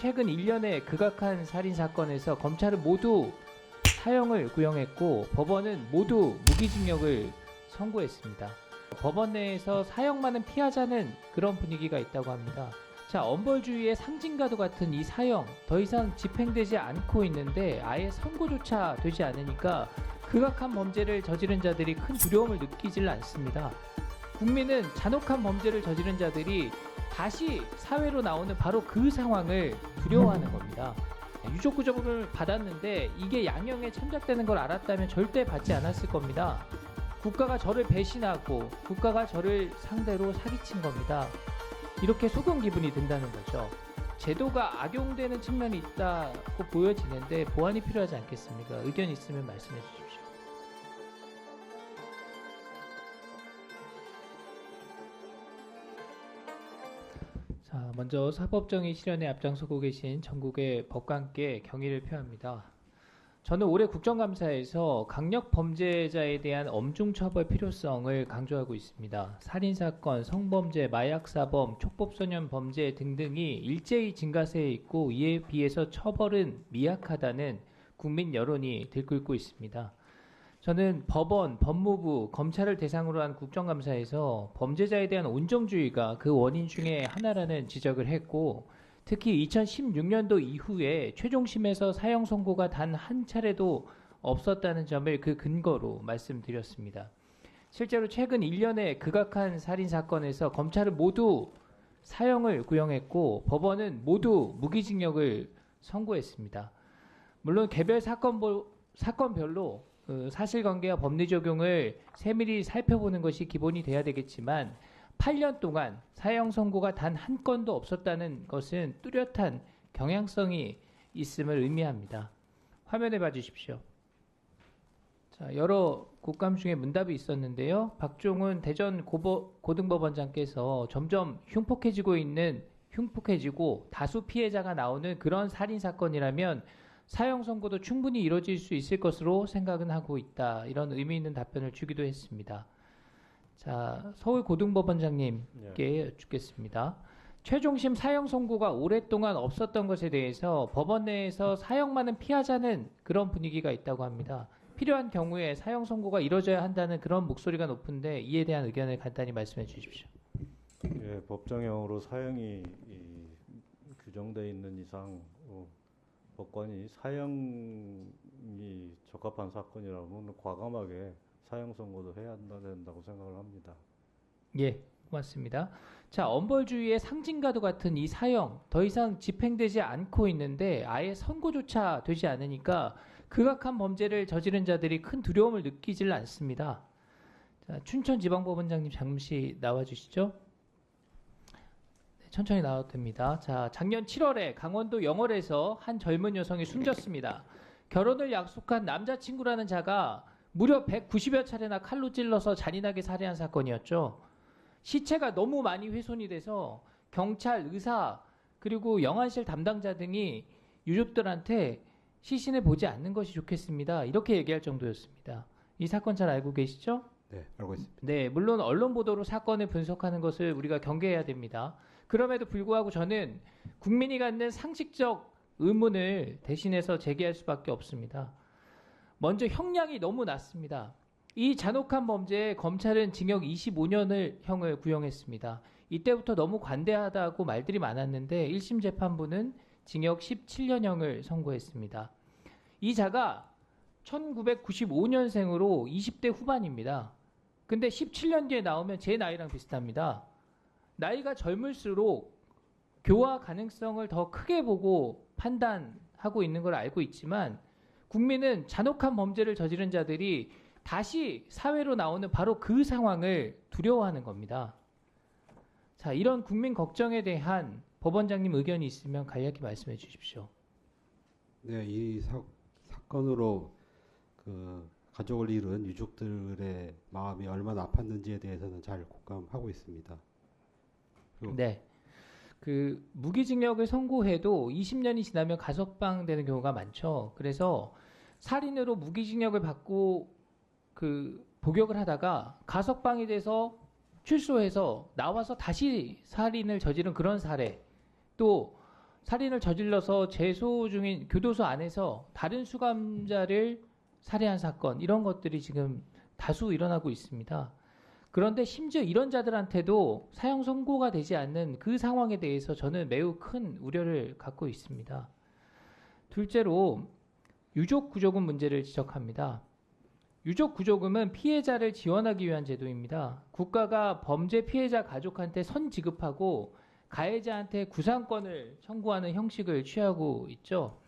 최근 1년의 극악한 살인사건에서 검찰은 모두 사형을 구형했고 법원은 모두 무기징역을 선고했습니다. 법원 내에서 사형만은 피하자는 그런 분위기가 있다고 합니다. 자, 엄벌주의의 상징과도 같은 이 사형 더 이상 집행되지 않고 있는데 아예 선고조차 되지 않으니까 극악한 범죄를 저지른 자들이 큰 두려움을 느끼질 않습니다. 국민은 잔혹한 범죄를 저지른 자들이 다시 사회로 나오는 바로 그 상황을 두려워하는 겁니다. 유족구정을 받았는데 이게 양형에 참작되는 걸 알았다면 절대 받지 않았을 겁니다. 국가가 저를 배신하고 국가가 저를 상대로 사기친 겁니다. 이렇게 속은 기분이 든다는 거죠. 제도가 악용되는 측면이 있다고 보여지는데 보완이 필요하지 않겠습니까? 의견 있으면 말씀해 주십시오. 자, 먼저 사법정의 실현에 앞장서고 계신 전국의 법관께 경의를 표합니다. 저는 올해 국정감사에서 강력 범죄자에 대한 엄중처벌 필요성을 강조하고 있습니다. 살인사건, 성범죄, 마약사범, 촉법소년 범죄 등등이 일제히 증가세에 있고 이에 비해서 처벌은 미약하다는 국민 여론이 들끓고 있습니다. 저는 법원, 법무부, 검찰을 대상으로 한 국정감사에서 범죄자에 대한 온정주의가 그 원인 중에 하나라는 지적을 했고 특히 2016년도 이후에 최종심에서 사형 선고가 단 한 차례도 없었다는 점을 그 근거로 말씀드렸습니다. 실제로 최근 1년의 극악한 살인사건에서 검찰은 모두 사형을 구형했고 법원은 모두 무기징역을 선고했습니다. 물론 개별 사건별로 사실관계와 법리 적용을 세밀히 살펴보는 것이 기본이 돼야 되겠지만 8년 동안 사형 선고가 단 한 건도 없었다는 것은 뚜렷한 경향성이 있음을 의미합니다. 화면에 봐주십시오. 자, 여러 국감 중에 문답이 있었는데요. 박종훈 대전 고등법원장께서 점점 흉폭해지고 다수 피해자가 나오는 그런 살인사건이라면 사형 선고도 충분히 이뤄질 수 있을 것으로 생각은 하고 있다. 이런 의미 있는 답변을 주기도 했습니다. 자, 서울고등법원장님께 여쭙겠습니다. 최종심 사형 선고가 오랫동안 없었던 것에 대해서 법원 내에서 사형만은 피하자는 그런 분위기가 있다고 합니다. 필요한 경우에 사형 선고가 이뤄져야 한다는 그런 목소리가 높은데 이에 대한 의견을 간단히 말씀해 주십시오. 예, 법정형으로 사형이 규정되어 있는 이상 법관이 사형이 적합한 사건이라면 과감하게 사형 선고도 해야 된다고 생각을 합니다. 예, 고맙습니다. 자, 엄벌주의의 상징과도 같은 이 사형 더 이상 집행되지 않고 있는데 아예 선고조차 되지 않으니까 극악한 범죄를 저지른 자들이 큰 두려움을 느끼질 않습니다. 자, 춘천지방법원장님 잠시 나와주시죠. 네, 천천히 나와도 됩니다. 자, 작년 7월에 강원도 영월에서 한 젊은 여성이 숨졌습니다. 결혼을 약속한 남자친구라는 자가 무려 190여 차례나 칼로 찔러서 잔인하게 살해한 사건이었죠. 시체가 너무 많이 훼손이 돼서 경찰, 의사, 그리고 영안실 담당자 등이 유족들한테 시신을 보지 않는 것이 좋겠습니다. 이렇게 얘기할 정도였습니다. 이 사건 잘 알고 계시죠? 네, 알고 있습니다. 네, 물론 언론 보도로 사건을 분석하는 것을 우리가 경계해야 됩니다. 그럼에도 불구하고 저는 국민이 갖는 상식적 의문을 대신해서 제기할 수밖에 없습니다. 먼저 형량이 너무 낮습니다. 이 잔혹한 범죄에 검찰은 징역 25년을 형을 구형했습니다. 이때부터 너무 관대하다고 말들이 많았는데 1심 재판부는 징역 17년형을 선고했습니다. 이 자가 1995년생으로 20대 후반입니다. 근데 17년 뒤에 나오면 제 나이랑 비슷합니다. 나이가 젊을수록 교화 가능성을 더 크게 보고 판단하고 있는 걸 알고 있지만 국민은 잔혹한 범죄를 저지른 자들이 다시 사회로 나오는 바로 그 상황을 두려워하는 겁니다. 자, 이런 국민 걱정에 대한 법원장님 의견이 있으면 간략히 말씀해 주십시오. 네, 이 사건으로 가족을 잃은 유족들의 마음이 얼마나 아팠는지에 대해서는 잘 공감하고 있습니다. 네. 무기징역을 선고해도 20년이 지나면 가석방되는 경우가 많죠. 그래서 살인으로 무기징역을 받고 복역을 하다가 가석방이 돼서 출소해서 나와서 다시 살인을 저지른 그런 사례, 또 살인을 저질러서 재소 중인 교도소 안에서 다른 수감자를 살해한 사건 이런 것들이 지금 다수 일어나고 있습니다. 그런데 심지어 이런 자들한테도 사형 선고가 되지 않는 그 상황에 대해서 저는 매우 큰 우려를 갖고 있습니다. 둘째로 유족 구조금 문제를 지적합니다. 유족 구조금은 피해자를 지원하기 위한 제도입니다. 국가가 범죄 피해자 가족한테 선 지급하고 가해자한테 구상권을 청구하는 형식을 취하고 있죠.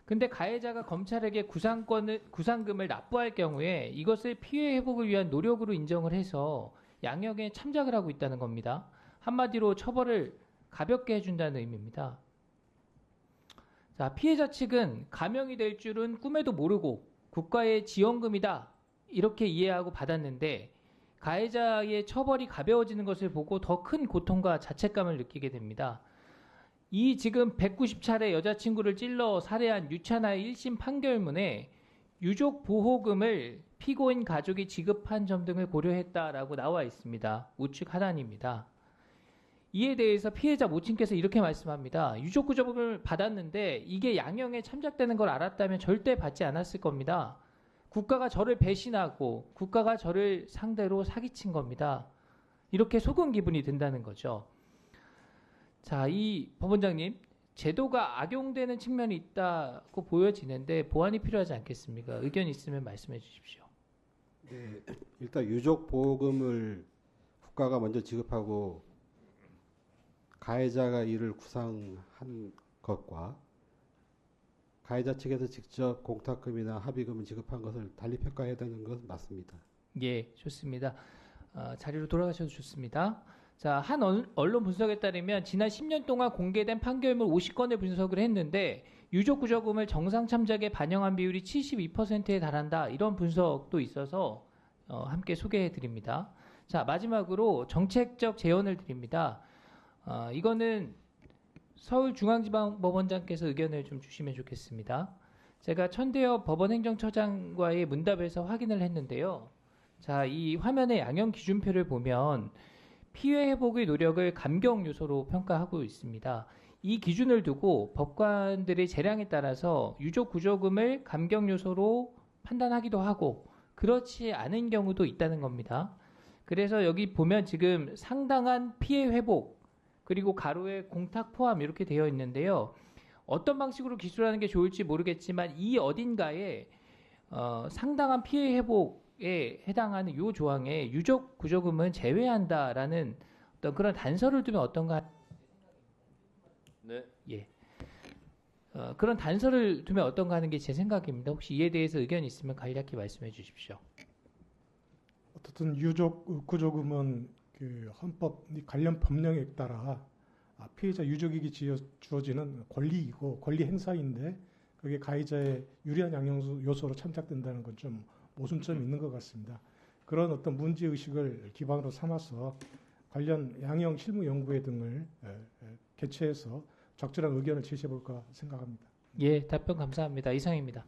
근데 가해자가 검찰에게 구상금을 납부할 경우에 이것을 피해 회복을 위한 노력으로 인정을 해서 양형에 참작을 하고 있다는 겁니다. 한마디로 처벌을 가볍게 해준다는 의미입니다. 자, 피해자 측은 감형이 될 줄은 꿈에도 모르고 국가의 지원금이다 이렇게 이해하고 받았는데 가해자의 처벌이 가벼워지는 것을 보고 더 큰 고통과 자책감을 느끼게 됩니다. 이 지금 190차례 여자친구를 찔러 살해한 유찬아의 1심 판결문에 유족 보호금을 피고인 가족이 지급한 점 등을 고려했다라고 나와 있습니다. 우측 하단입니다. 이에 대해서 피해자 모친께서 이렇게 말씀합니다. 유족 구조금을 받았는데 이게 양형에 참작되는 걸 알았다면 절대 받지 않았을 겁니다. 국가가 저를 배신하고 국가가 저를 상대로 사기친 겁니다. 이렇게 속은 기분이 든다는 거죠. 자, 이 법원장님, 제도가 악용되는 측면이 있다고 보여지는데 보완이 필요하지 않겠습니까? 의견 있으면 말씀해 주십시오. 네, 일단 유족 보호금을 국가가 먼저 지급하고 가해자가 이를 구상한 것과 가해자 측에서 직접 공탁금이나 합의금을 지급한 것을 달리 평가해야 되는 것은 맞습니다. 예, 좋습니다. 자리로 돌아가셔도 좋습니다. 자, 한 언론 분석에 따르면 지난 10년 동안 공개된 판결문 50건을 분석을 했는데 유족 구조금을 정상 참작에 반영한 비율이 72%에 달한다. 이런 분석도 있어서 함께 소개해 드립니다. 자, 마지막으로 정책적 제언을 드립니다. 이거는 서울중앙지방법원장께서 의견을 좀 주시면 좋겠습니다. 제가 천대엽 법원행정처장과의 문답에서 확인을 했는데요. 자, 이 화면의 양형 기준표를 보면 피해 회복의 노력을 감경 요소로 평가하고 있습니다. 이 기준을 두고 법관들의 재량에 따라서 유족 구조금을 감경 요소로 판단하기도 하고 그렇지 않은 경우도 있다는 겁니다. 그래서 여기 보면 지금 상당한 피해 회복 그리고 가로에 공탁 포함 이렇게 되어 있는데요. 어떤 방식으로 기술하는 게 좋을지 모르겠지만 이 어딘가에 상당한 피해 회복에 해당하는 이 조항에 유족 구조금은 제외한다라는 어떤 그런 단서를 두면 어떤가? 네. 예. 그런 단서를 두면 어떤가 하는 게 제 생각입니다. 혹시 이에 대해서 의견 있으면 간략히 말씀해 주십시오. 어쨌든 유족 구조금은 그 헌법 관련 법령에 따라 피해자 유족에게 주어지는 권리이고 권리 행사인데 그게 가해자의 유리한 양형 요소로 참작된다는 건 좀 모순점이 있는 것 같습니다. 그런 어떤 문제 의식을 기반으로 삼아서 관련 양형 실무 연구회 등을 개최해서 적절한 의견을 제시해 볼까 생각합니다. 예, 답변 감사합니다. 이상입니다.